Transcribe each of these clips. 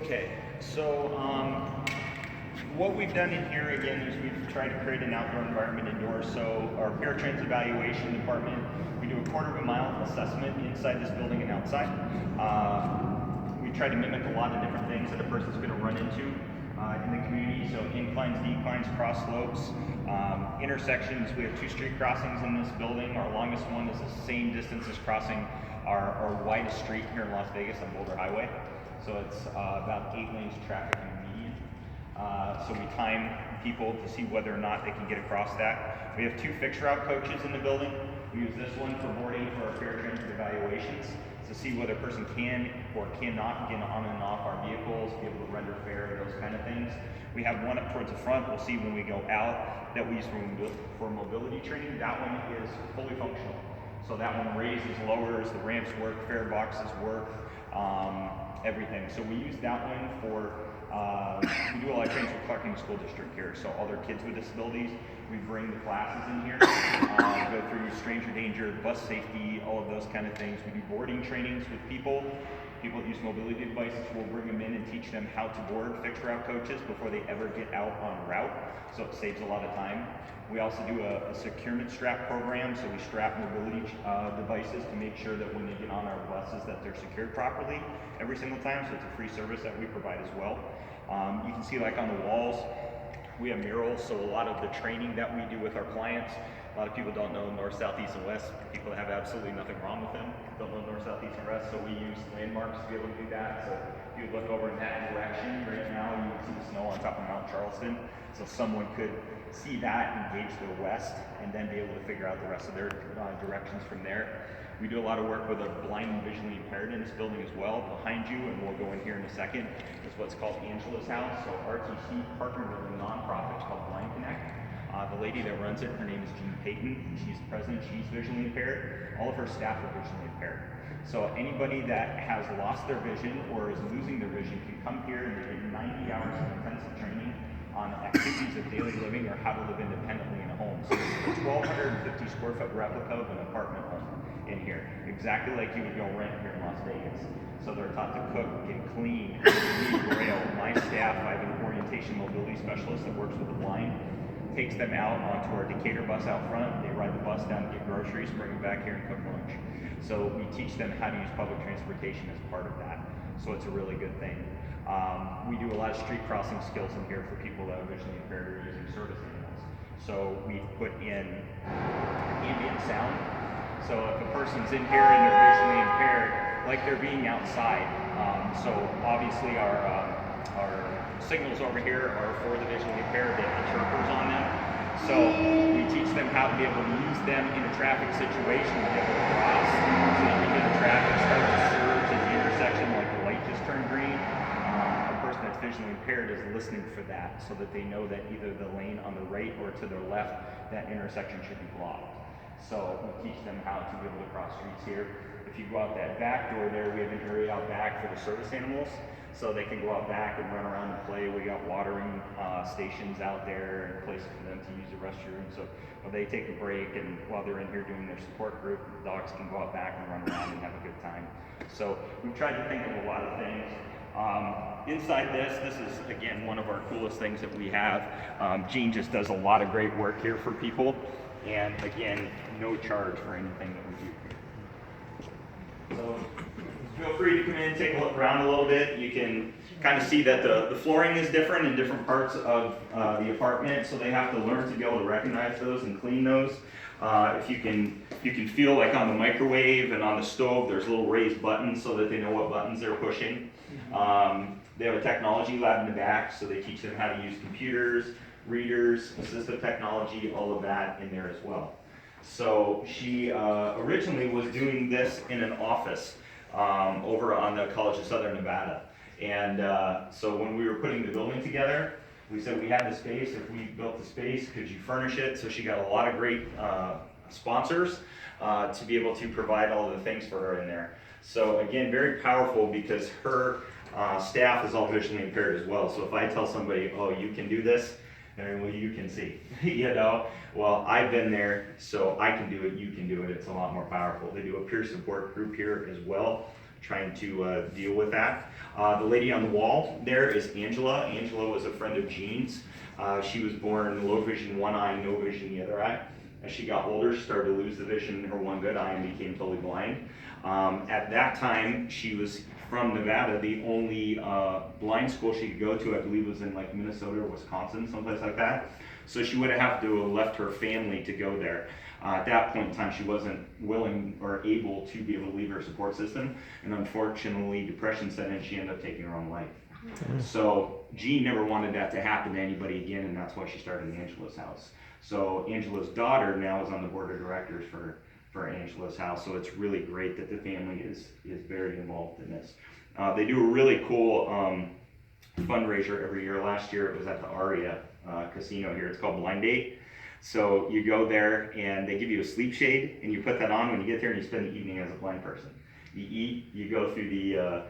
Okay, so what we've done in here again is we've tried to create an outdoor environment indoors. So our impaired transit evaluation department, we do a quarter of a mile assessment inside this building and outside. We try to mimic a lot of different things that a person's going to run into in the community. So inclines, declines, cross slopes, intersections. We have 2 street crossings in this building. Our longest one is the same distance as crossing our widest street here in Las Vegas on Boulder Highway. So it's about 8 lanes of traffic in the median. So we time people to see whether or not they can get across that. We have 2 fixed route coaches in the building. We use this one for boarding for our fair transit evaluations to see whether a person can or cannot get on and off our vehicles, be able to render fare, those kind of things. We have one up towards the front. We'll see when we go out that we use for mobility training. That one is fully functional. So that one raises, lowers, the ramps work, fare boxes work, everything. So we use that one for, we do a lot of training for Clark County School District here. So all their kids with disabilities, we bring the classes in here, go through stranger danger, bus safety, all of those kind of things. We do boarding trainings with people that use mobility devices. We'll bring them in and teach them how to board fixed route coaches before they ever get out on route. So it saves a lot of time. We also do a securement strap program, so we strap mobility devices to make sure that when they get on our buses that they're secured properly every single time, so it's a free service that we provide as well. You can see like on the walls, we have murals, so a lot of the training that we do with our clients, a lot of people don't know north, south, east, and west. People that have absolutely nothing wrong with them don't know north, south, east, and west, so we use landmarks to be able to do that. So if you look over in that direction, right now you can see the snow on top of Mount Charleston, so someone could see that, engage to the west, and then be able to figure out the rest of their directions from there. We do a lot of work with the blind and visually impaired in this building as well. Behind you, and we'll go in here in a second, is what's called Angela's House. So RTC partnered with a nonprofit called Blind Connect. The lady that runs it, her name is Jean Payton. She's president, she's visually impaired. All of her staff are visually impaired. So anybody that has lost their vision or is losing their vision can come here and they get 90 hours of intensive training on activities of daily living or how to live independently in a home. So it's a 1,250 square foot replica of an apartment home in here, exactly like you would go rent here in Las Vegas. So they're taught to cook, get clean, read Braille. My staff, I have an orientation mobility specialist that works with the blind, takes them out onto our Decatur bus out front. They ride the bus down to get groceries, bring them back here and cook lunch. So we teach them how to use public transportation as part of that. So it's a really good thing. We do a lot of street crossing skills in here for people that are visually impaired or using service animals. So we put in ambient sound. So if a person's in here and they're visually impaired, like they're being outside. So obviously our signals over here are for the visually impaired. They have chirpers on them. So we teach them how to be able to use them in a traffic situation to be able to cross. So you can hear the traffic start to surge at the intersection like the light just turned green. A person that's visually impaired is listening for that so that they know that either the lane on the right or to their left, that intersection should be blocked. So we teach them how to be able to cross streets here. If you go out that back door there, we have an area out back for the service animals. So they can go out back and run around and play. We got watering stations out there and places for them to use the restroom. So when they take a break and while they're in here doing their support group, the dogs can go out back and run around and have a good time. So we've tried to think of a lot of things. Inside this is again one of our coolest things that we have. Jean just does a lot of great work here for people. And again, no charge for anything that we do. So feel free to come in and take a look around a little bit. You can kind of see that the flooring is different in different parts of the apartment, so they have to learn to be able to recognize those and clean those. If you can feel like on the microwave and on the stove, there's little raised buttons so that they know what buttons they're pushing. They have a technology lab in the back, so they teach them how to use computers, readers, assistive technology, all of that in there as well. So she originally was doing this in an office over on the College of Southern Nevada. And so when we were putting the building together, we said we had the space. If we built the space, could you furnish it? So she got a lot of great sponsors to be able to provide all of the things for her in there. So again, very powerful because her staff is all visually impaired as well. So if I tell somebody, oh, you can do this, and well, you can see, you know, well, I've been there, so I can do it, you can do it. It's a lot more powerful. They do a peer support group here as well. trying to deal with that. The lady on the wall there is Angela. Angela was a friend of Jean's. She was born low vision one eye, no vision the other eye. As she got older, she started to lose the vision in her one good eye and became totally blind. At that time, she was from Nevada. The only blind school she could go to, I believe, was in like Minnesota or Wisconsin, someplace like that. So she would have to have left her family to go there. At that point in time, she wasn't willing or able to be able to leave her support system. And unfortunately, depression set in, she ended up taking her own life. So Jean never wanted that to happen to anybody again, and that's why she started Angela's House. So Angela's daughter now is on the board of directors for Angela's House. So it's really great that the family is very involved in this. They do a really cool fundraiser every year. Last year it was at the Aria casino here. It's called Blind Date. So you go there and they give you a sleep shade and you put that on when you get there, and you spend the evening as a blind person. You eat, you go through the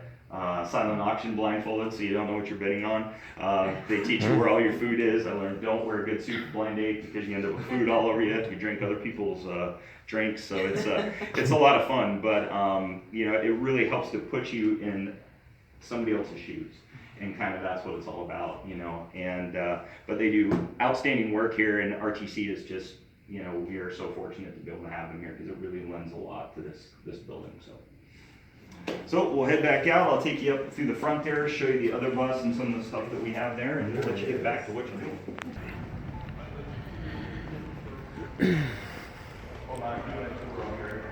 silent auction blindfolded, so you don't know what you're bidding on. They teach you where all your food is. I learned don't wear a good suit for Blind Date because you end up with food all over you. You drink other people's drinks, so it's a lot of fun. But you know, it really helps to put you in somebody else's shoes, and kind of that's what it's all about, you know. And but they do outstanding work here, and RTC is just, you know, we are so fortunate to be able to have them here because it really lends a lot to this building. So we'll head back out. I'll take you up through the front there, show you the other bus and some of the stuff that we have there, and we'll let you get back to what you do. Hold on, I'm doing a tour over here.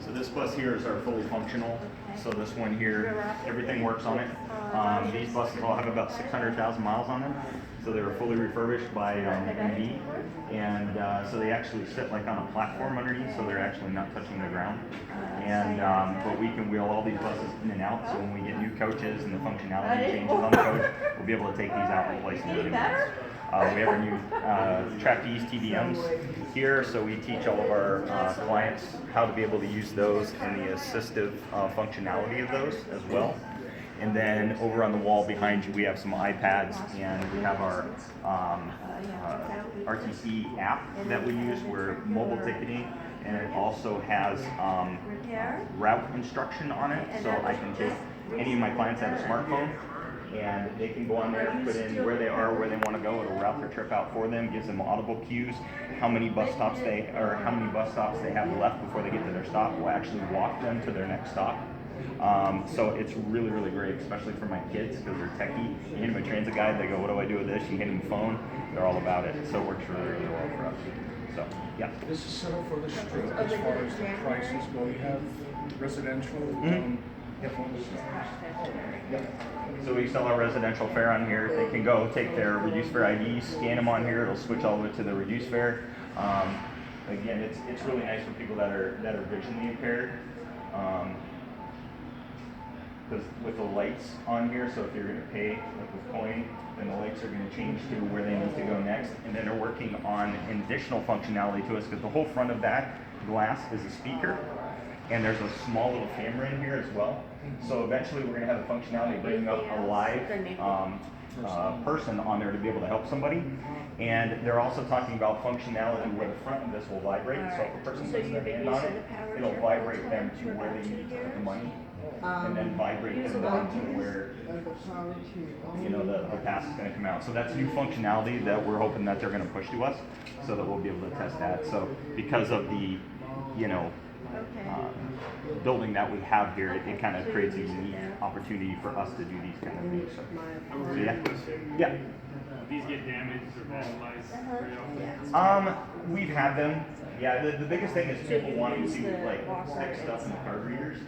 So this bus here is our fully functional. So this one here, everything works on it. These buses all have about 600,000 miles on them. So they were fully refurbished by MV. And so they actually sit like on a platform underneath, so they're actually not touching the ground. And but we can wheel all these buses in and out, so when we get new coaches and the functionality changes on the coach, we'll be able to take these out and replace them with new ones. We have our new trapeze TBMs here, so we teach all of our clients how to be able to use those and the assistive functionality of those as well. And then over on the wall behind you, we have some iPads, and we have our RTC app that we use. We're mobile ticketing, and it also has route instruction on it, so I can take any of my clients that have a smartphone, and they can go on there, put in where they are, where they want to go. It'll route their trip out for them, gives them audible cues, how many bus stops they have left before they get to their stop. We'll actually walk them to their next stop. So it's really, really great, especially for my kids because they're techie. You hand them a transit guide, they go, what do I do with this? You hand them a phone, they're all about it. So it works really, really well for us. So, yeah. This is settled for the street as far as the prices go. You have residential. So we sell our residential fare on here. They can go take their reduced fare ID, scan them on here. It'll switch all the way to the reduced fare. Again, it's really nice for people that are visually impaired. Because with the lights on here, so if you're going to pay like with coin, then the lights are going to change to where they need to go next. And then they're working on an additional functionality to us because the whole front of that glass is a speaker. And there's a small little camera in here as well. So eventually we're going to have the functionality of bringing up a live person on there to be able to help somebody. And they're also talking about functionality where the front of this will vibrate. So if a person puts their hand on it, it'll vibrate them to where they need to put the money. And then vibrate them down to where, you know, the pass is going to come out. So that's new functionality that we're hoping that they're going to push to us, so that we'll be able to test that. So because of the, you know, building that we have here, it kind of creates a unique opportunity for us to do these kind of things. So yeah. These get damaged or vandalized? We've had them. Yeah, the biggest thing is people wanting to like stick stuff in the card readers.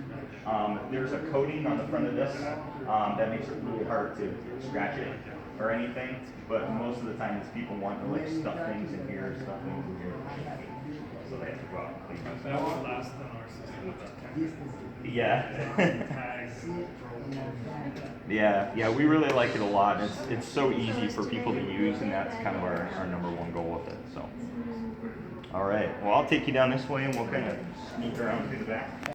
There's a coating on the front of this that makes it really hard to scratch it or anything, but most of the time it's people want to like stuff things in here, stuff things in here. So they have to go out and clean them. That would last on our system about 10 minutes. Yeah. Yeah, we really like it a lot. It's so easy for people to use, and that's kind of our number one goal with it. So, all right. Well, I'll take you down this way, and we'll kind of sneak around through the back.